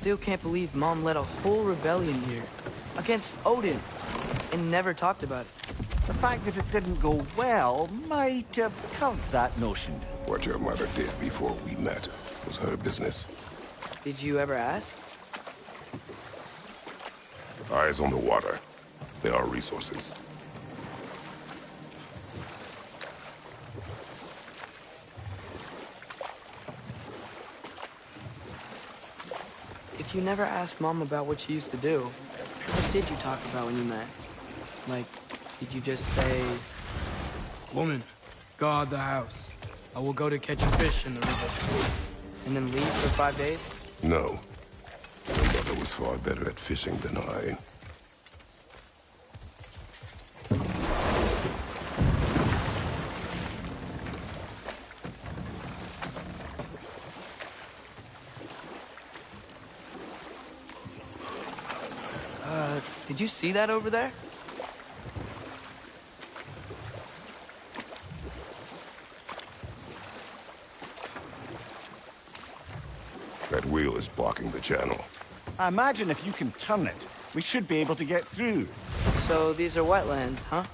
still can't believe Mom led a whole rebellion here. Against Odin. And never talked about it. The fact that it didn't go well might have curved that notion. What your mother did before we met was her business. Did you ever ask? Eyes on the water. There are resources. If you never asked Mom about what she used to do, what did you talk about when you met? Like, did you just say, "Woman, guard the house. I will go to catch a fish in the river," and then leave for 5 days? No. Your mother was far better at fishing than I. Did you see that over there? That wheel is blocking the channel. I imagine if you can turn it, we should be able to get through. So these are wetlands, huh?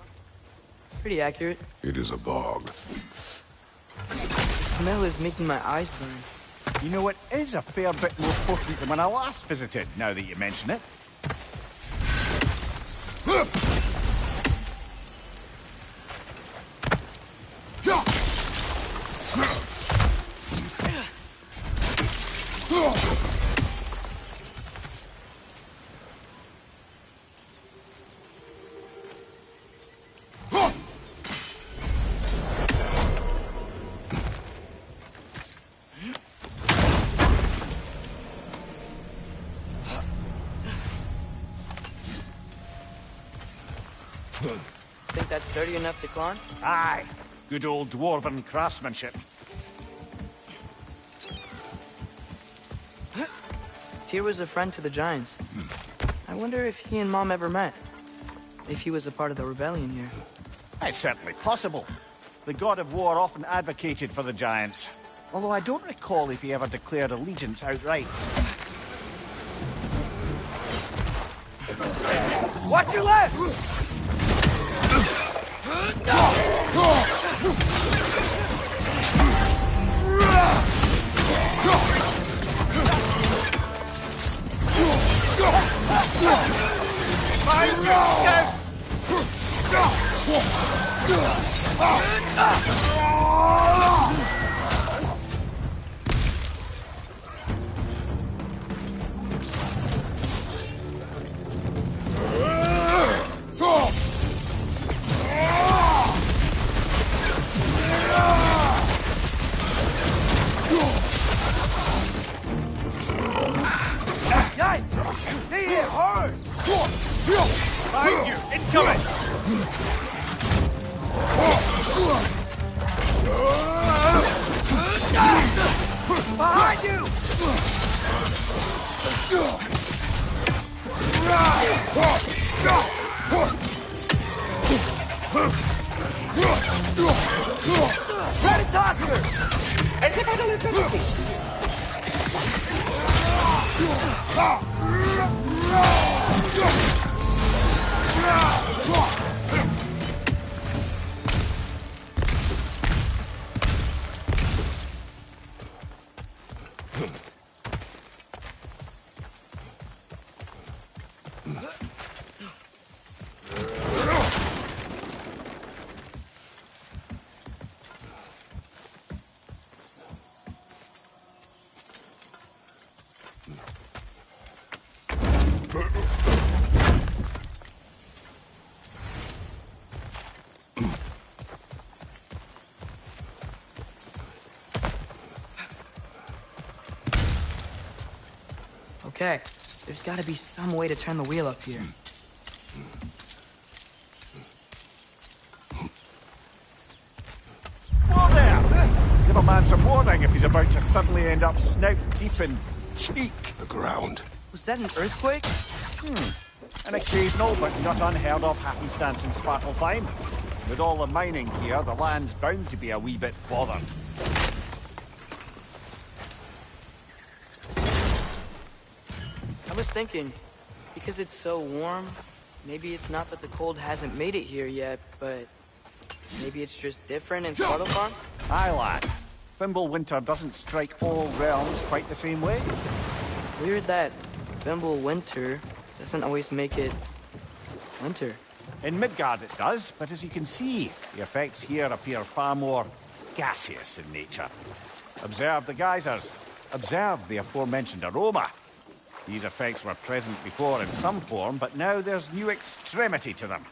Pretty accurate. It is a bog. The smell is making my eyes burn. You know, it is a fair bit more potent than when I last visited, now that you mention it. Think that's sturdy enough to climb? Aye. Good old dwarven craftsmanship. Tyr was a friend to the Giants. I wonder if he and Mom ever met. If he was a part of the rebellion here. It's certainly possible. The god of war often advocated for the Giants. Although I don't recall if he ever declared allegiance outright. Watch your left! Behind you! Incoming! Behind you! Predator! As if I don't have conversation. Okay, there's gotta be some way to turn the wheel up here. Whoa there! Give a man some warning if he's about to suddenly end up snout deep in cheek. The ground. Was that an earthquake? An occasional but not unheard of happenstance in Svartalfheim. With all the mining here, the land's bound to be a wee bit bothered. was thinking, because it's so warm, maybe it's not that the cold hasn't made it here yet, but maybe it's just different in Svartalfheim? Aye, lad. Fimbulwinter doesn't strike all realms quite the same way. Weird that Fimbulwinter doesn't always make it winter. In Midgard it does, but as you can see, the effects here appear far more gaseous in nature. Observe the geysers. Observe the aforementioned aroma. These effects were present before in some form, but now there's new extremity to them.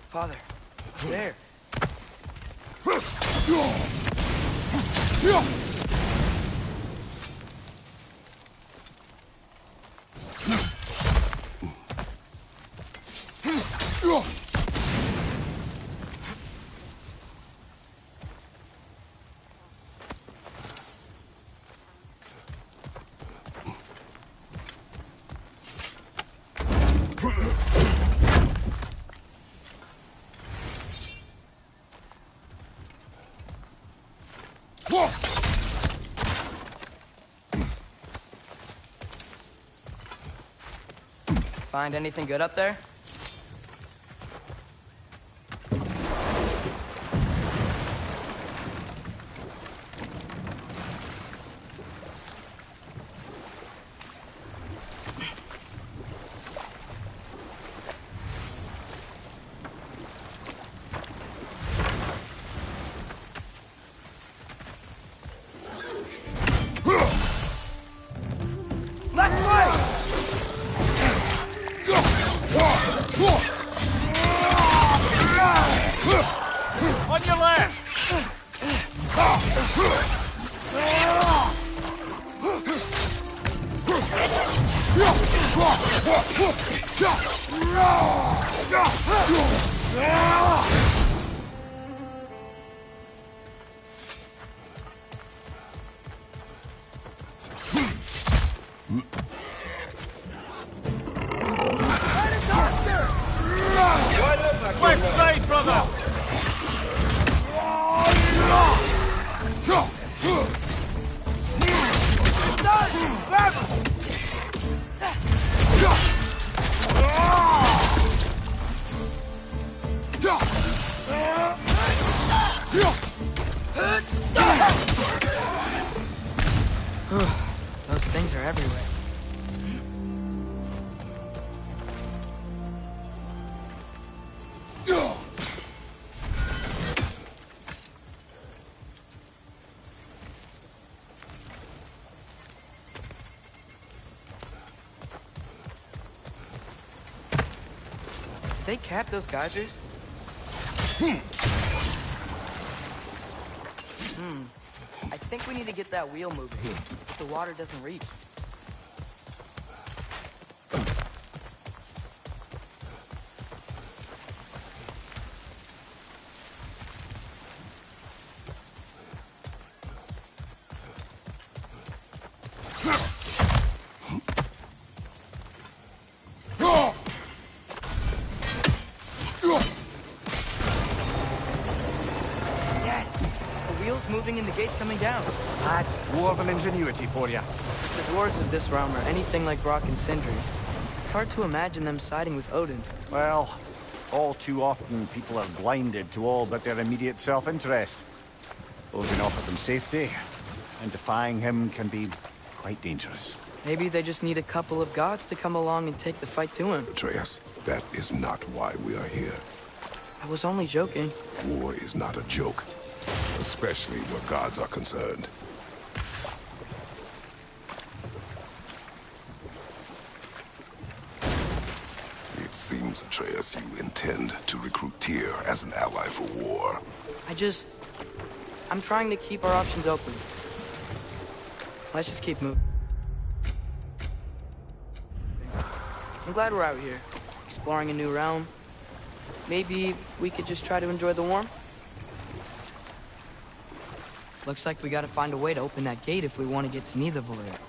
Father, there. Find anything good up there? On your left! Left side, brother! Those things are everywhere. They cap those geysers? I think we need to get that wheel moving. The water doesn't reach. Yes! The wheel wheels moving and the gates coming down. That's dwarven ingenuity for you. If the dwarves of this realm are anything like Rock and Sindri, it's hard to imagine them siding with Odin. Well, all too often people are blinded to all but their immediate self-interest. Odin offered them safety, and defying him can be quite dangerous. Maybe they just need a couple of gods to come along and take the fight to him. Atreus, that is not why we are here. I was only joking. War is not a joke, especially where gods are concerned. It seems, Atreus, you intend to recruit Tyr as an ally for war. I'm trying to keep our options open. Let's just keep moving. I'm glad we're out here, exploring a new realm. Maybe we could just try to enjoy the warmth? Looks like we gotta find a way to open that gate if we want to get to Nidavellir.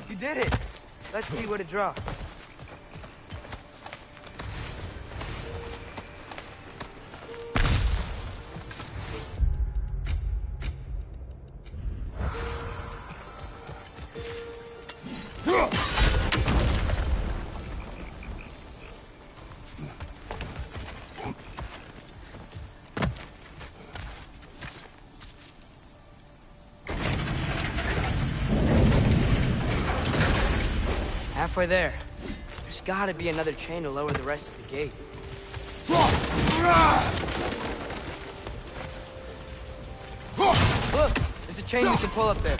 You did it! Let's see what it draws. Halfway there. There's gotta be another chain to lower the rest of the gate. Look! There's a chain we can pull up there.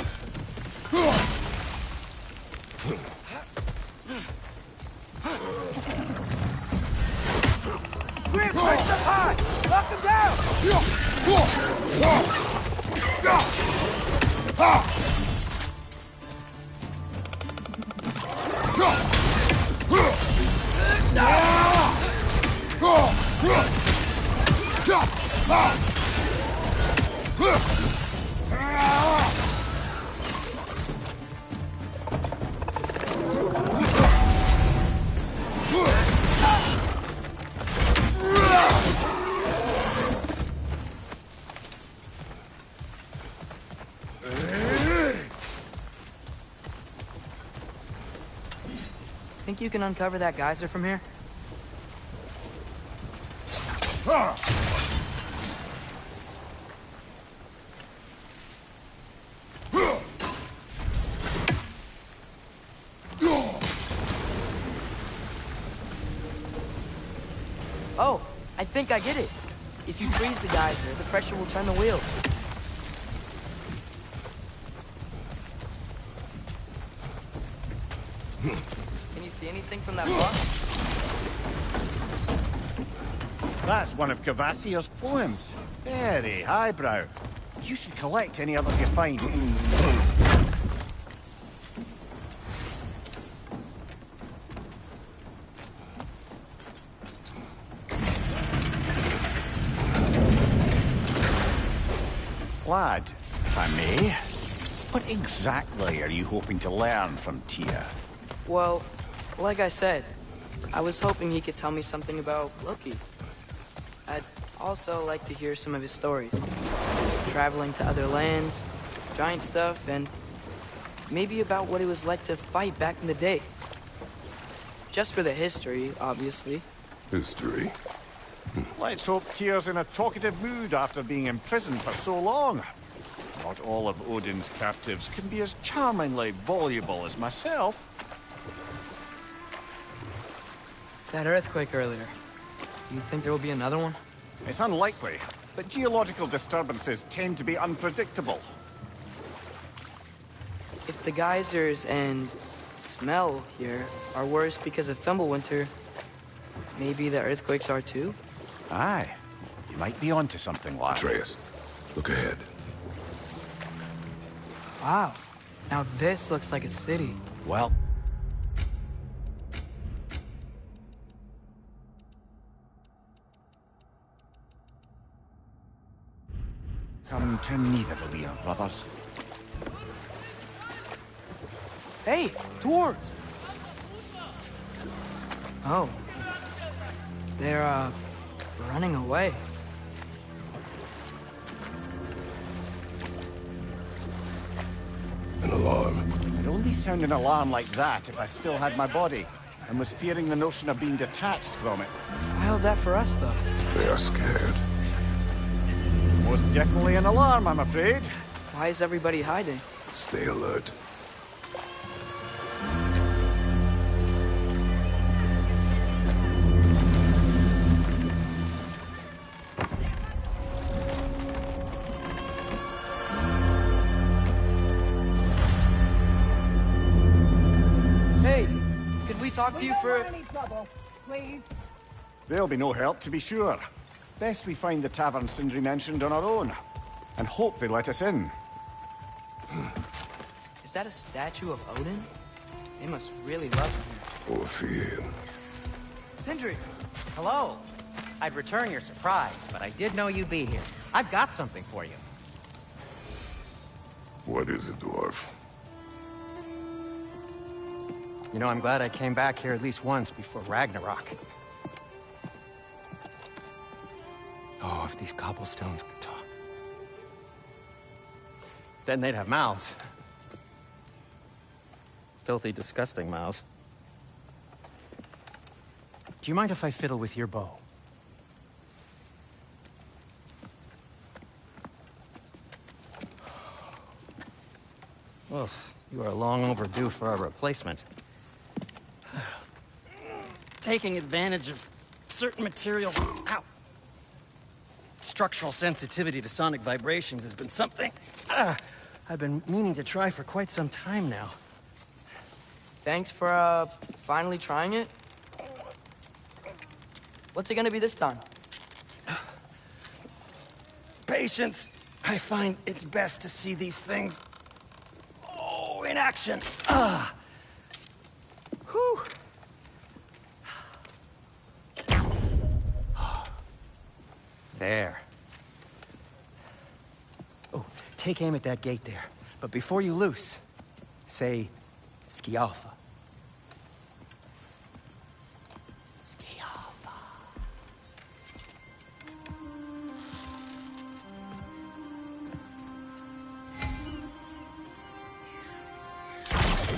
Grim, push them high! Lock them Think you can uncover that geyser from here? Oh, I think I get it. If you freeze the geyser, the pressure will turn the wheels. Can you see anything from that block? That's one of Kvasir's poems. Very highbrow. You should collect any others you find. Lad, if I may, what exactly are you hoping to learn from Tyr? Well, like I said, I was hoping he could tell me something about Loki. I'd also like to hear some of his stories. Traveling to other lands, giant stuff, and maybe about what it was like to fight back in the day. Just for the history, obviously. History? Let's hope Tyr's in a talkative mood after being imprisoned for so long. Not all of Odin's captives can be as charmingly voluble as myself. That earthquake earlier. Do you think there will be another one? It's unlikely, but geological disturbances tend to be unpredictable. If the geysers and smell here are worse because of Fimbulwinter, maybe the earthquakes are too? Aye, you might be onto something, lad. Atreus, look ahead. Wow. Now this looks like a city. Well, Come to neither of your brothers. Hey, dwarves! Oh. They're, running away. An alarm. I'd only sound an alarm like that if I still had my body, and was fearing the notion of being detached from it. I held that for us, though. They are scared. Most definitely an alarm, I'm afraid. Why is everybody hiding? Stay alert. Hey, could we talk to you for... There'll be no help, to be sure. Best we find the tavern Sindri mentioned on our own, and hope they let us in. Is that a statue of Odin? They must really love him. Or fear. Sindri! Hello. I'd return your surprise, but I did know you'd be here. I've got something for you. What is it, dwarf? You know, I'm glad I came back here at least once before Ragnarok. Oh, if these cobblestones could talk. Then they'd have mouths. Filthy, disgusting mouths. Do you mind if I fiddle with your bow? Oh, you are long overdue for a replacement. Taking advantage of certain materials. Ow! Structural sensitivity to sonic vibrations has been something I've been meaning to try for quite some time now. Thanks for, finally trying it. What's it gonna be this time? Patience. I find it's best to see these things, in action. Whew. There. Oh, take aim at that gate there. But before you loose, say, Skialfa. Skialfa.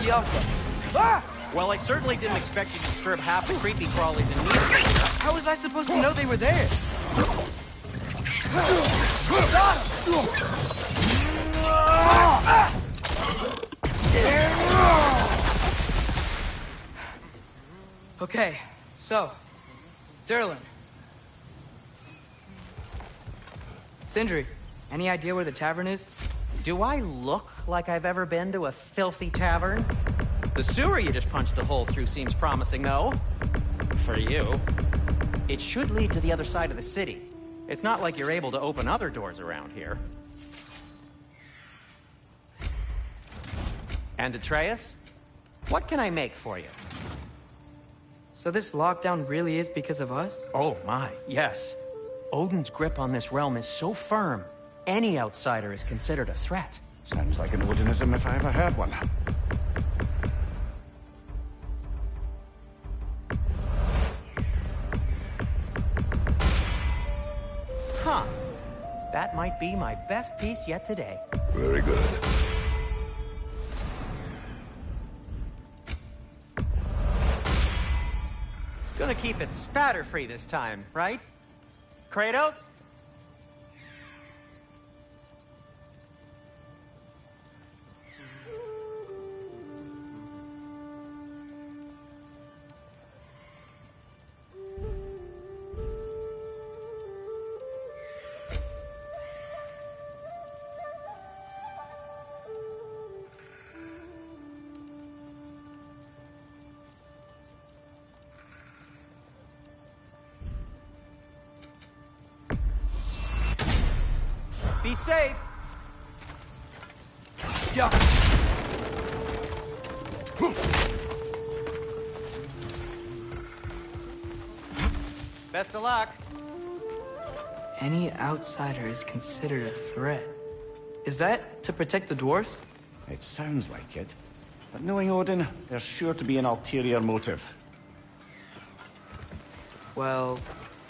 Yelka. Ah! Well, I certainly didn't expect you to disturb half the creepy crawlies in Needle. How was I supposed to know they were there? Okay, so, Durlin. Sindri, any idea where the tavern is? Do I look like I've ever been to a filthy tavern? The sewer you just punched a hole through seems promising, though. For you. It should lead to the other side of the city. It's not like you're able to open other doors around here. And Atreus? What can I make for you? So this lockdown really is because of us? Oh my, yes. Odin's grip on this realm is so firm, any outsider is considered a threat. Sounds like an Odinism if I ever heard one. Huh. That might be my best piece yet today. Very good. Gonna keep it spatter-free this time, right? Kratos? Be safe. Yeah. Best of luck. any outsider is considered a threat. Is that to protect the dwarves? It sounds like it. But knowing Odin, there's sure to be an ulterior motive. Well,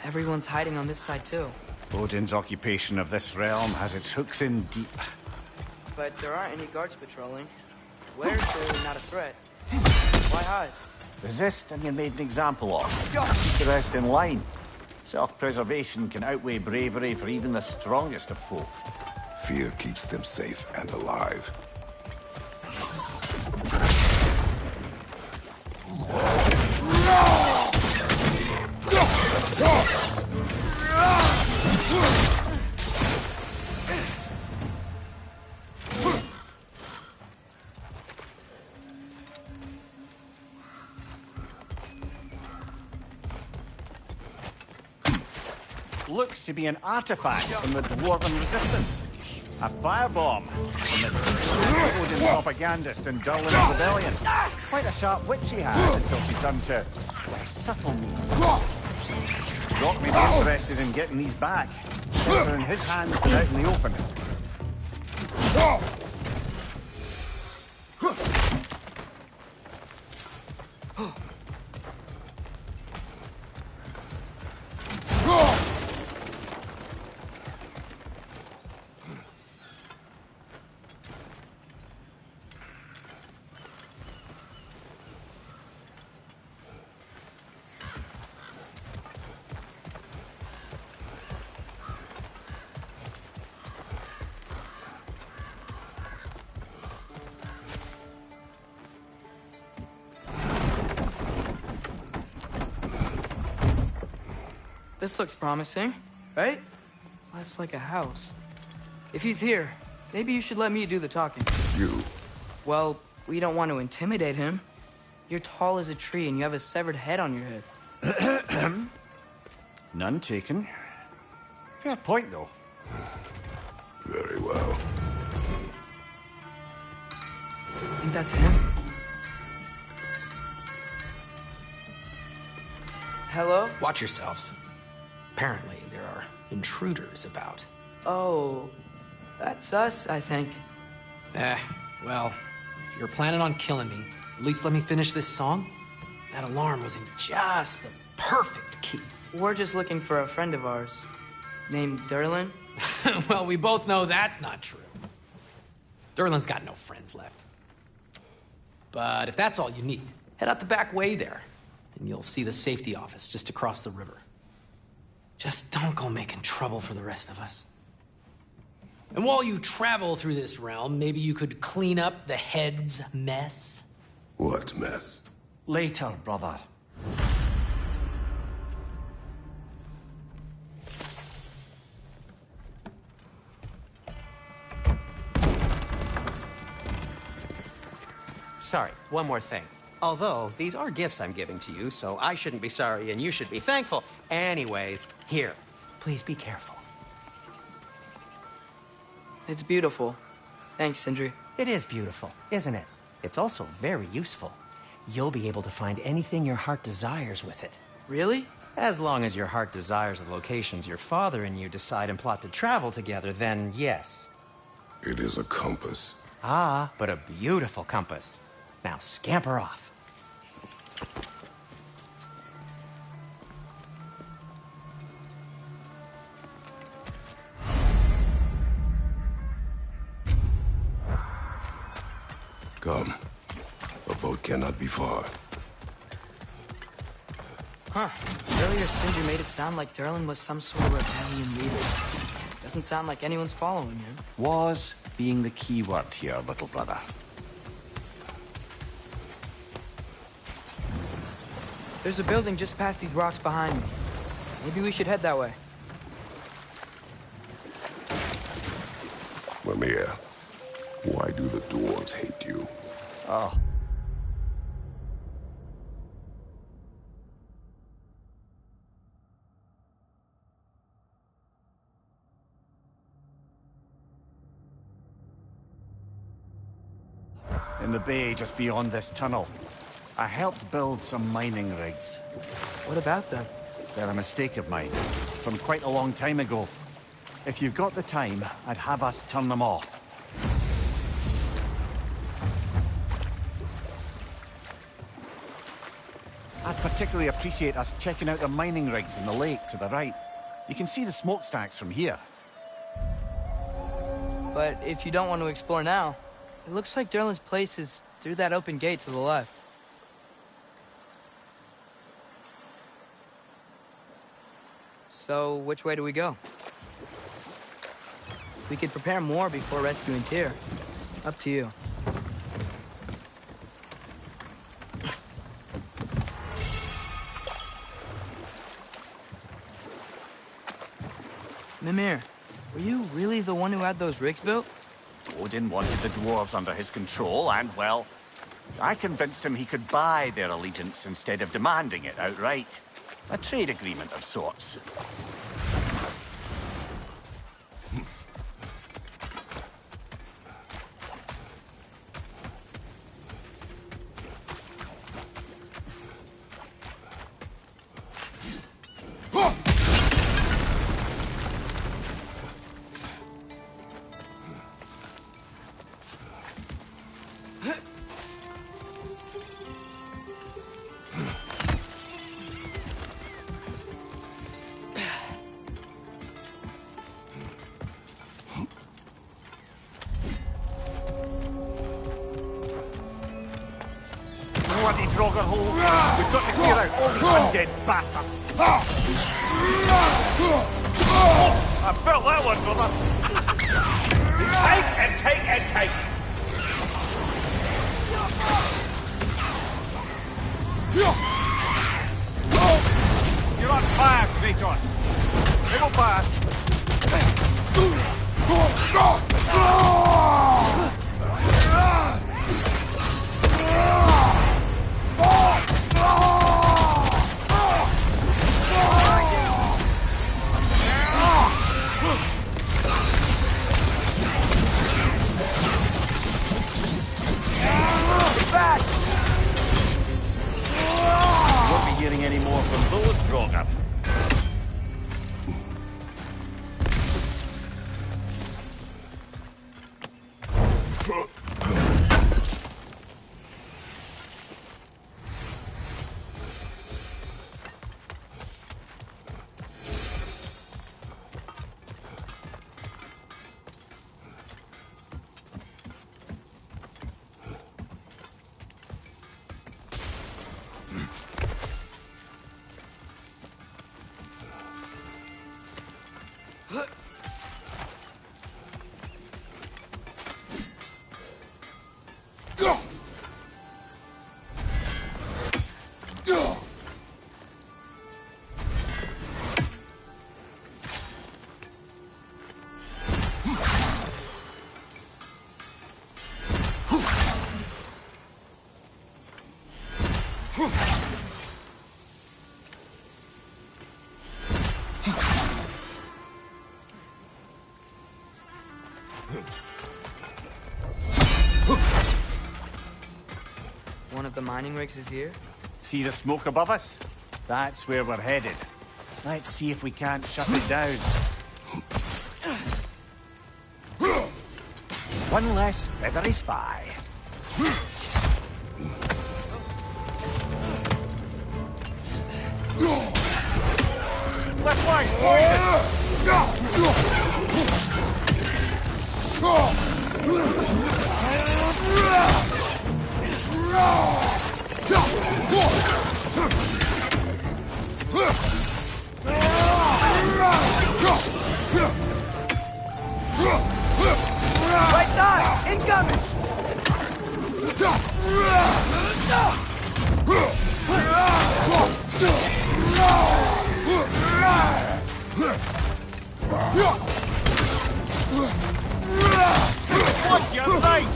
everyone's hiding on this side too. Odin's occupation of this realm has its hooks in deep. But there aren't any guards patrolling. Where's there not a threat? Why hide? Resist and you're made an example of. Keep the rest in line. Self-preservation can outweigh bravery for even the strongest of folk. Fear keeps them safe and alive. Looks to be an artifact from the Dwarven Resistance. A firebomb from the Odin propagandist in Durlin's rebellion. Quite a sharp wit she has until she turned to less subtle means. Rock may be interested in getting these back. They're in his hands but out in the open. This looks promising, right? That's like a house. If he's here, maybe you should let me do the talking. You? Well, we don't want to intimidate him. You're tall as a tree and you have a severed head on your head. None taken. Fair point, though. Very well. Think that's him? Hello? Watch yourselves. Apparently, there are intruders about. Oh, that's us, I think. Well, if you're planning on killing me, at least let me finish this song. That alarm was in just the perfect key. We're just looking for a friend of ours, named Durlin. Well, we both know that's not true. Durlin's got no friends left. But if that's all you need, head out the back way there, and you'll see the safety office just across the river. Just don't go making trouble for the rest of us. And while you travel through this realm, maybe you could clean up the head's mess? What mess? Later, brother. Sorry, one more thing. Although, these are gifts I'm giving to you, so I shouldn't be sorry and you should be thankful. Anyways, here, please be careful. It's beautiful. Thanks, Sindri. It is beautiful, isn't it? It's also very useful. You'll be able to find anything your heart desires with it. Really? As long as your heart desires the locations your father and you decide and plot to travel together, then yes. It is a compass. Ah, but a beautiful compass. Now scamper off. Come. A boat cannot be far. Huh. Earlier, Sindri made it sound like Durlin was some sort of rebellion leader. Doesn't sound like anyone's following him. Was being the key word here, little brother. There's a building just past these rocks behind me. Maybe we should head that way. Mimir, why do the dwarves hate you? Oh. In the bay just beyond this tunnel, I helped build some mining rigs. What about them? They're a mistake of mine, from quite a long time ago. If you've got the time, I'd have us turn them off. I'd particularly appreciate us checking out the mining rigs in the lake to the right. You can see the smokestacks from here. But if you don't want to explore now, it looks like Durlin's place is through that open gate to the left. So, which way do we go? We could prepare more before rescuing Tyr. Up to you. Mimir, were you really the one who had those rigs built? Odin wanted the dwarves under his control, and, well, I convinced him he could buy their allegiance instead of demanding it outright. A trade agreement of sorts. Bloody Draugr hole! We've got to clear out all these undead bastards! I felt that one, brother! Take and take and take. You're on fire, Kratos! They go fast! Won't be hearing any more from those Draugr. One of the mining rigs is here? See the smoke above us? That's where we're headed. Let's see if we can't shut it down. One less feathery spy. Left flank, Right side! Incoming! Watch your right!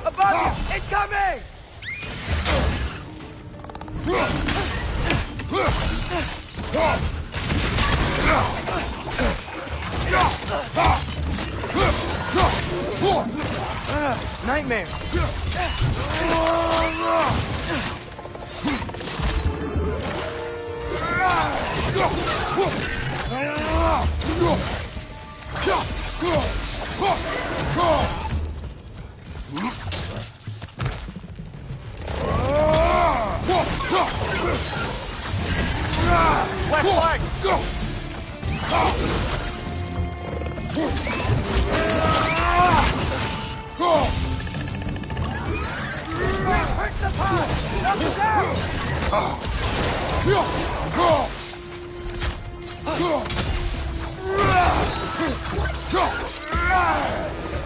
Above you! Incoming! Nightmare! Left flank!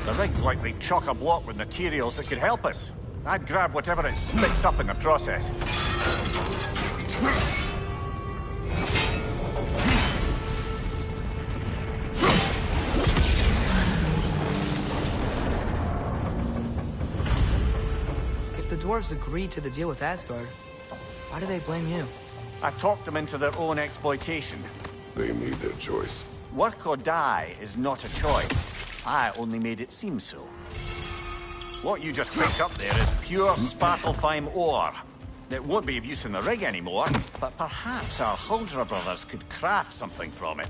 The rig's like they chock-a-block with materials that could help us. I'd grab whatever it spits up in the process. If the dwarves agreed to the deal with Asgard, why do they blame you? I talked them into their own exploitation. They made their choice. Work or die is not a choice. I only made it seem so. What you just picked up there is pure Svartalfheim ore. It won't be of use in the rig anymore, but perhaps our Huldra brothers could craft something from it.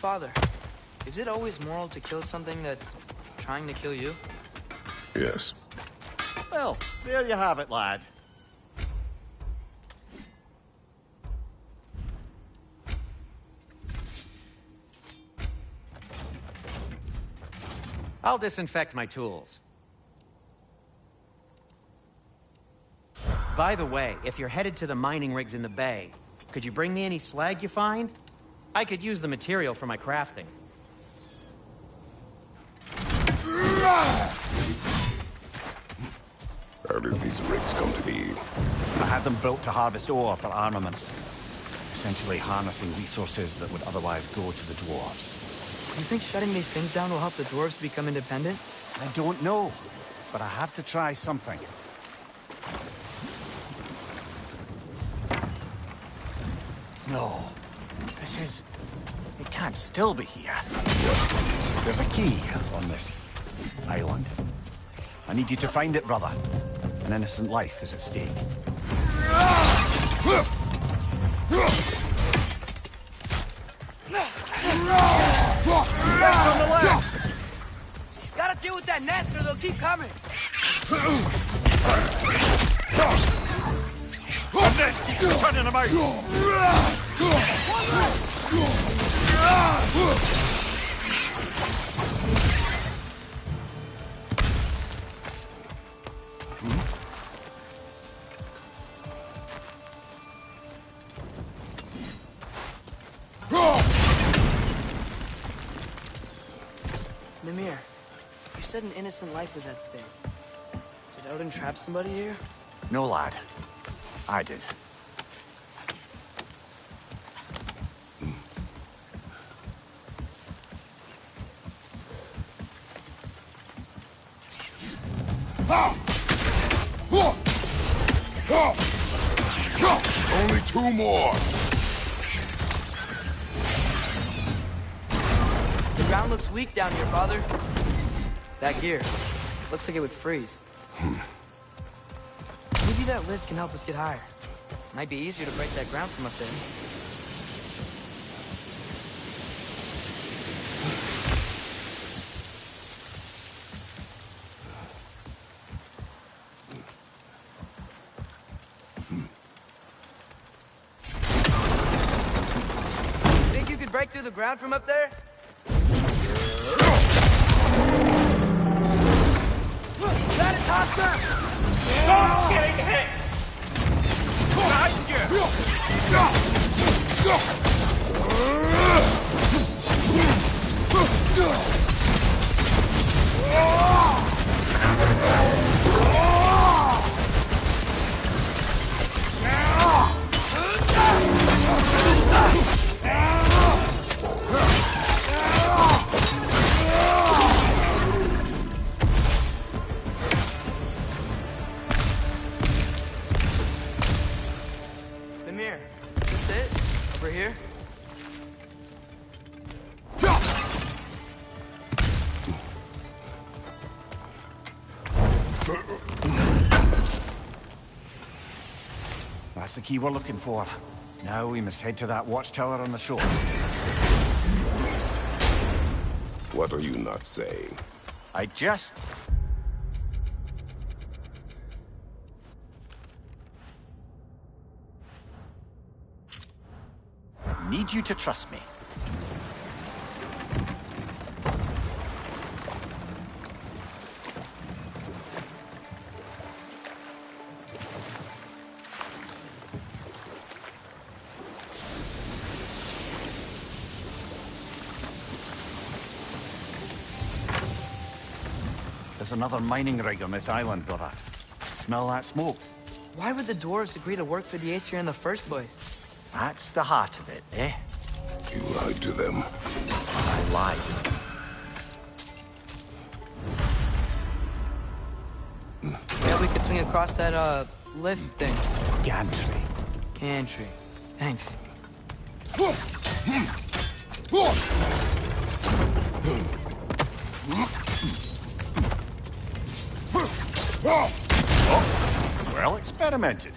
Father, is it always moral to kill something that's trying to kill you? Yes. Well, there you have it, lad. I'll disinfect my tools. By the way, if you're headed to the mining rigs in the bay, could you bring me any slag you find? I could use the material for my crafting. How did these rigs come to be? I had them built to harvest ore for armaments. Essentially harnessing resources that would otherwise go to the dwarves. You think shutting these things down will help the dwarves become independent? I don't know, but I have to try something. No. This is... It can't still be here. There's a key on this island. I need you to find it, brother. An innocent life is at stake. On the left! Gotta deal with that nest or they'll keep coming! What's this? Keep turning them out! Mimir, you said an innocent life was at stake. Did Odin trap somebody here? No, lad. I did. Only two more. The ground looks weak down here, Father. That gear. Looks like it would freeze. Maybe that lift can help us get higher. Might be easier to break that ground from up there. Think you could break through the ground from up there? That is Oscar! Stop getting hit! Behind you! here. That's it? Over here? That's the key we're looking for. Now we must head to that watchtower on the shore. What are you not saying? I just... need you to trust me. There's another mining rig on this island, brother. Smell that smoke? Why would the dwarves agree to work for the Aesir in the first place? That's the heart of it, eh? You lied to them. I lied. Yeah, we could swing across that, lift thing. Gantry. Gantry. Thanks. Well experimented.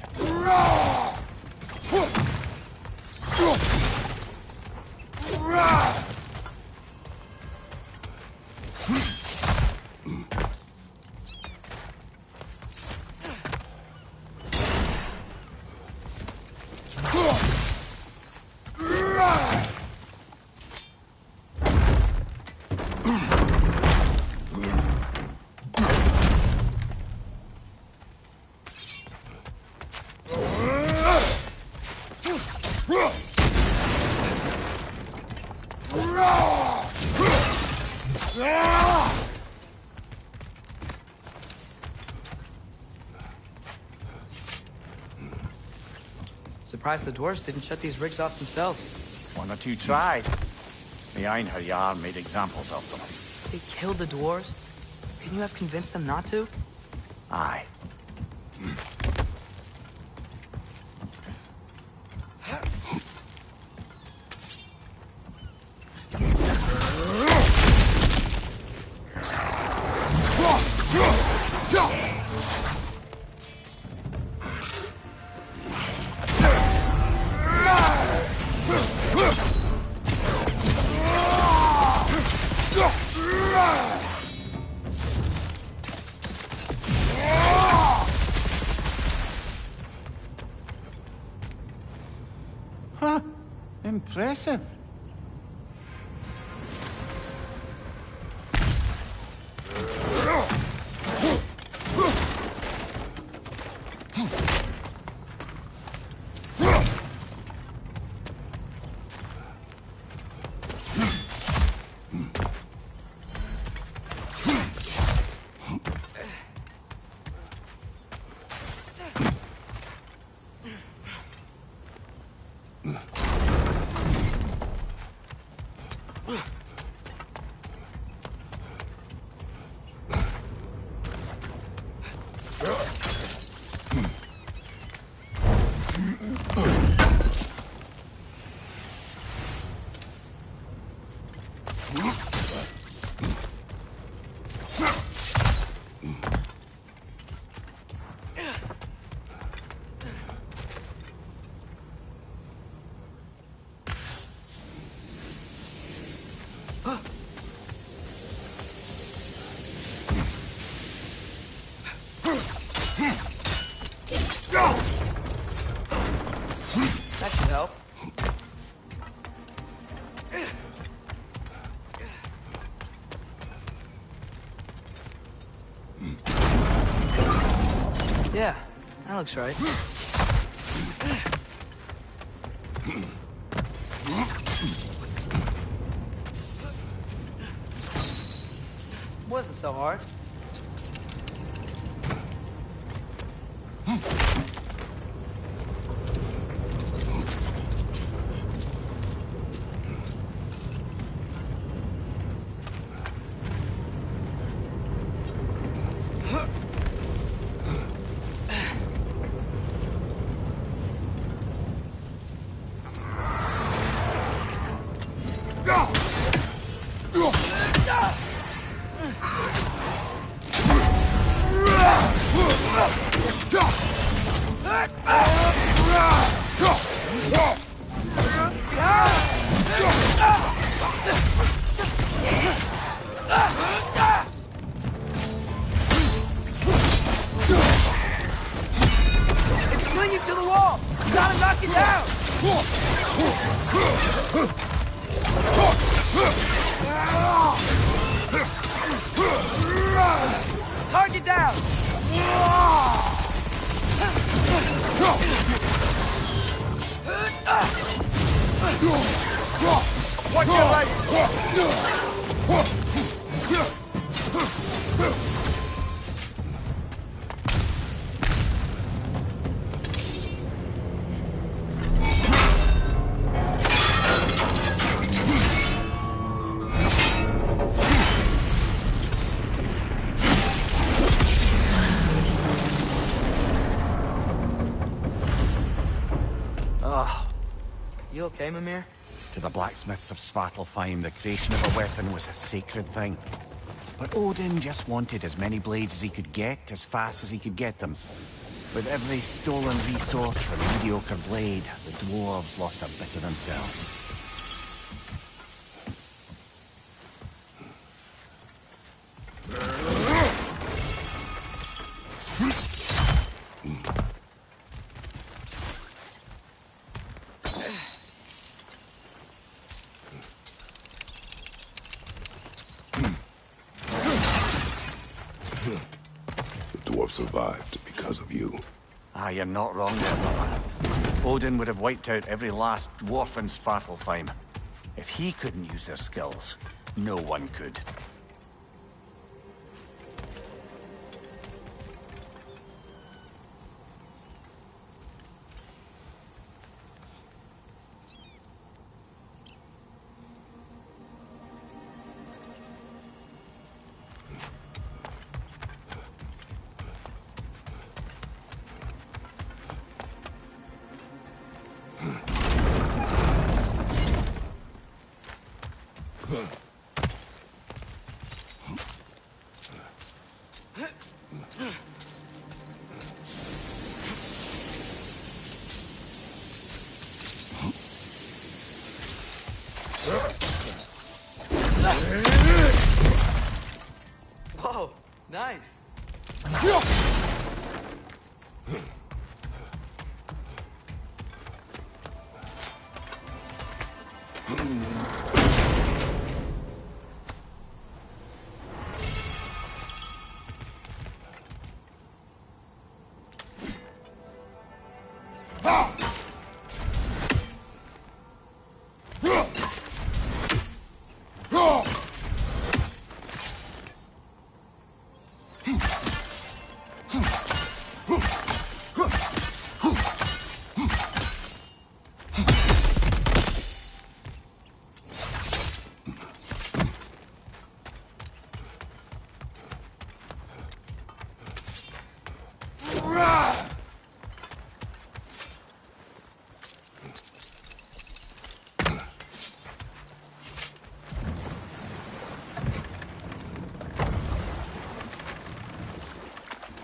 Surprised the dwarves didn't shut these rigs off themselves. One or two tried. The Einherjar made examples of them. They killed the dwarves? Couldn't you have convinced them not to? Aye. Huh. Impressive. That should help. Yeah, that looks right. Wasn't so hard. Target down! Watch your right! You okay, Mimir? To the blacksmiths of Svartalfheim, the creation of a weapon was a sacred thing. But Odin just wanted as many blades as he could get, as fast as he could get them. With every stolen resource and mediocre blade, the dwarves lost a bit of themselves. Survived because of you. Ah, you're not wrong there, brother. Odin would have wiped out every last dwarf in Svartalfheim. If he couldn't use their skills, no one could. Whoa, nice.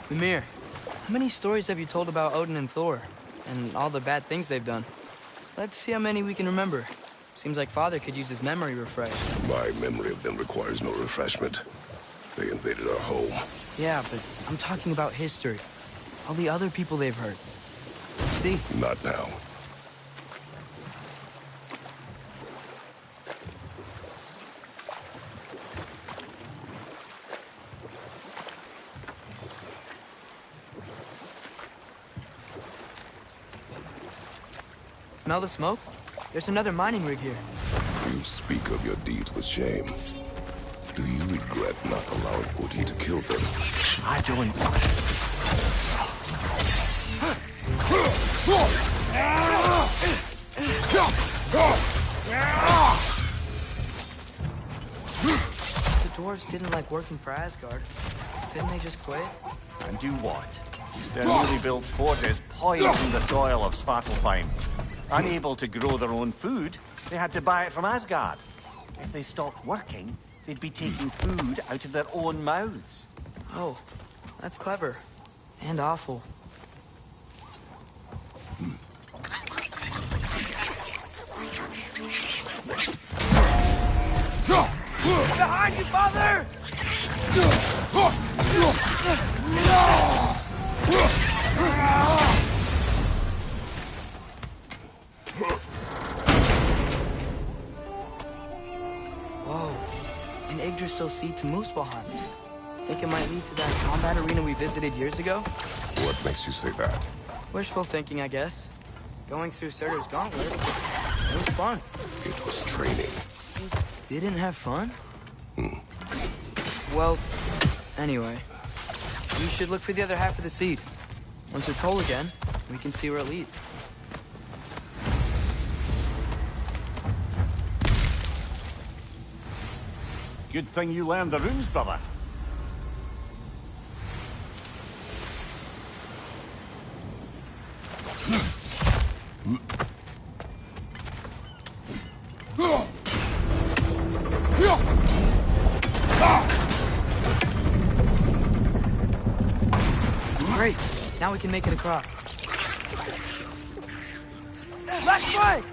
Mimir, how many stories have you told about Odin and Thor? And all the bad things they've done? Let's see how many we can remember. Seems like Father could use his memory refreshed. My memory of them requires no refreshment. They invaded our home. Yeah, but I'm talking about history. All the other people they've hurt. Let's see. Not now. Smell the smoke? There's another mining rig here. You speak of your deeds with shame. Do you regret not allowing Odin to kill them? I don't. The dwarves didn't like working for Asgard. Didn't they just quit? And do what? Their newly built forges poisoned the soil of Svartalfheim. Unable to grow their own food, they had to buy it from Asgard. If they stopped working, they'd be taking food out of their own mouths. Oh, that's clever. And awful. Behind you, Father! Yggdrasil seed to Muspelheim. Think it might lead to that combat arena we visited years ago? What makes you say that? Wishful thinking, I guess. Going through Surtur's gauntlet, it was fun. It was training. Didn't have fun? Well, anyway, we should look for the other half of the seed. Once it's whole again, we can see where it leads. Good thing you learned the runes, brother. Great. Now we can make it across. Left foot!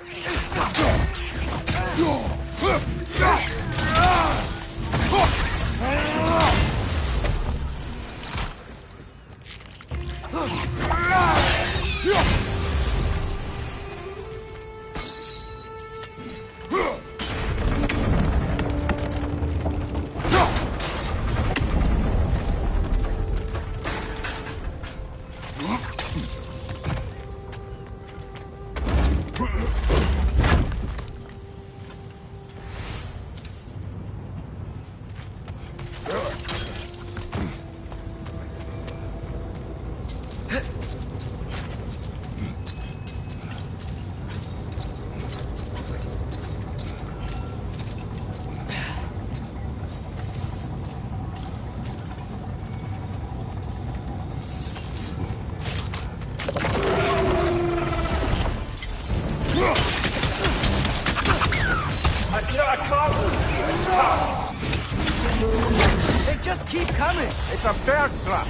They just keep coming! It's a bird trap.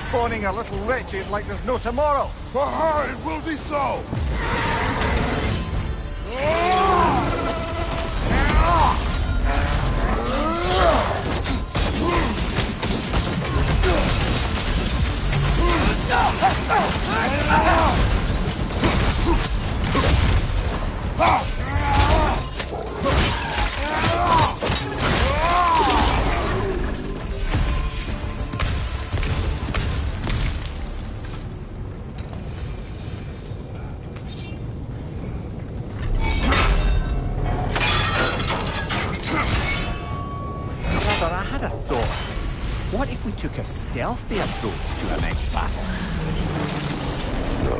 Spawning a little wretched like there's no tomorrow. It will be so! Brother, I had a thought. What if we took a stealthy approach to our next battle? No.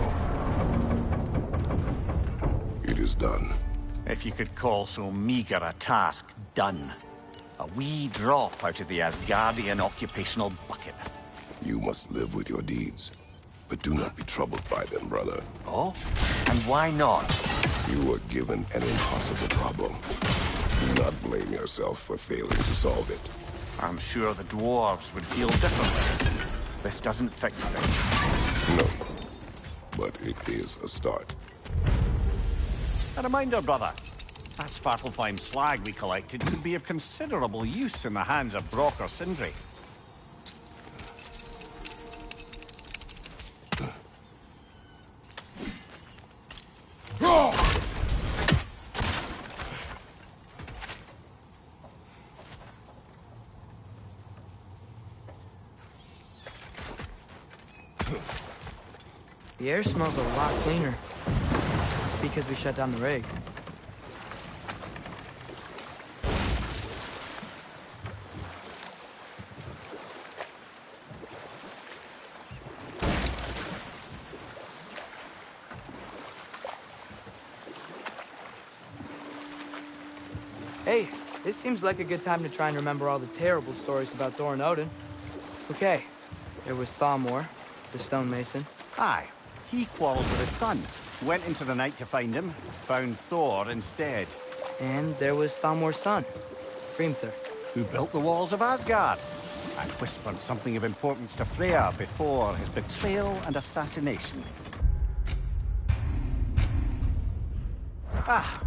It is done. If you could call so meager a task done. A wee drop out of the Asgardian occupational bucket. You must live with your deeds. But do not be troubled by them, brother. Oh? And why not? You were given an impossible problem. Do not blame yourself for failing to solve it. I'm sure the dwarves would feel differently. This doesn't fix things. No. But it is a start. A reminder, brother. That Svartalfheim slag we collected could be of considerable use in the hands of Brock or Sindri. The air smells a lot cleaner. It's because we shut down the rigs. Hey, this seems like a good time to try and remember all the terrible stories about Thor and Odin. Okay, there was Thalmor, the stonemason. Aye, he quarreled with his son. Went into the night to find him, found Thor instead. And there was Thalmor's son, Hrimthur. Who built the walls of Asgard and whispered something of importance to Freya before his betrayal and assassination. Ah,